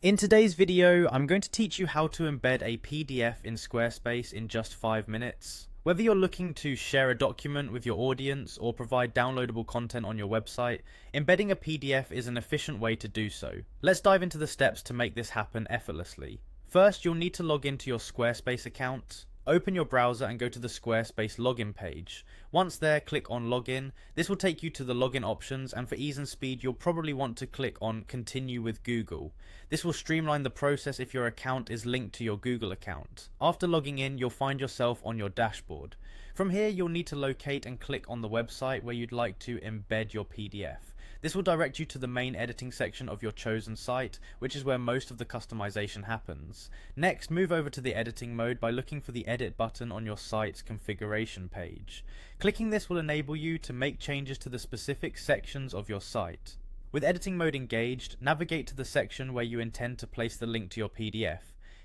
In today's video, I'm going to teach you how to embed a PDF in Squarespace in just 5 minutes. Whether you're looking to share a document with your audience or provide downloadable content on your website, embedding a PDF is an efficient way to do so. Let's dive into the steps to make this happen effortlessly. First, you'll need to log into your Squarespace account. Open your browser and go to the Squarespace login page. Once there, click on Login. This will take you to the login options, and for ease and speed, you'll probably want to click on Continue with Google. This will streamline the process if your account is linked to your Google account. After logging in, you'll find yourself on your dashboard. From here, you'll need to locate and click on the website where you'd like to embed your PDF. This will direct you to the main editing section of your chosen site, which is where most of the customization happens. Next, move over to the editing mode by looking for the edit button on your site's configuration page. Clicking this will enable you to make changes to the specific sections of your site. With editing mode engaged, navigate to the section where you intend to place the link to your PDF.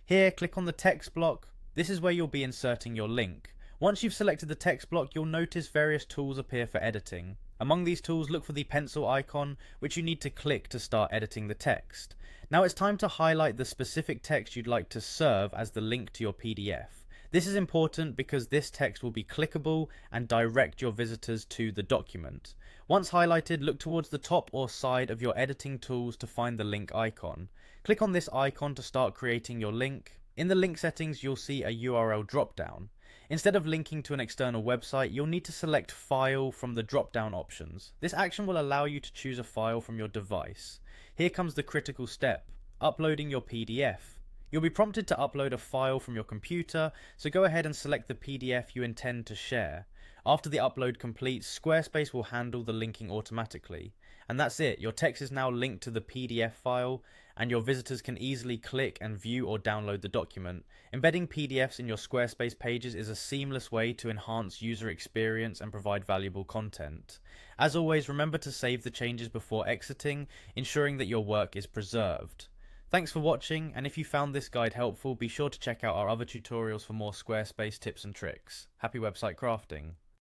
Here, click on the text block. This is where you'll be inserting your link. Once you've selected the text block, you'll notice various tools appear for editing. Among these tools, look for the pencil icon, which you need to click to start editing the text. Now it's time to highlight the specific text you'd like to serve as the link to your PDF. This is important because this text will be clickable and direct your visitors to the document. Once highlighted, look towards the top or side of your editing tools to find the link icon. Click on this icon to start creating your link. In the link settings, you'll see a URL drop-down. Instead of linking to an external website, you'll need to select File from the drop-down options. This action will allow you to choose a file from your device. Here comes the critical step, uploading your PDF. You'll be prompted to upload a file from your computer, so go ahead and select the PDF you intend to share. After the upload completes, Squarespace will handle the linking automatically. And that's it, your text is now linked to the PDF file, and your visitors can easily click and view or download the document. Embedding PDFs in your Squarespace pages is a seamless way to enhance user experience and provide valuable content. As always, remember to save the changes before exiting, ensuring that your work is preserved. Thanks for watching, and if you found this guide helpful, be sure to check out our other tutorials for more Squarespace tips and tricks. Happy website crafting!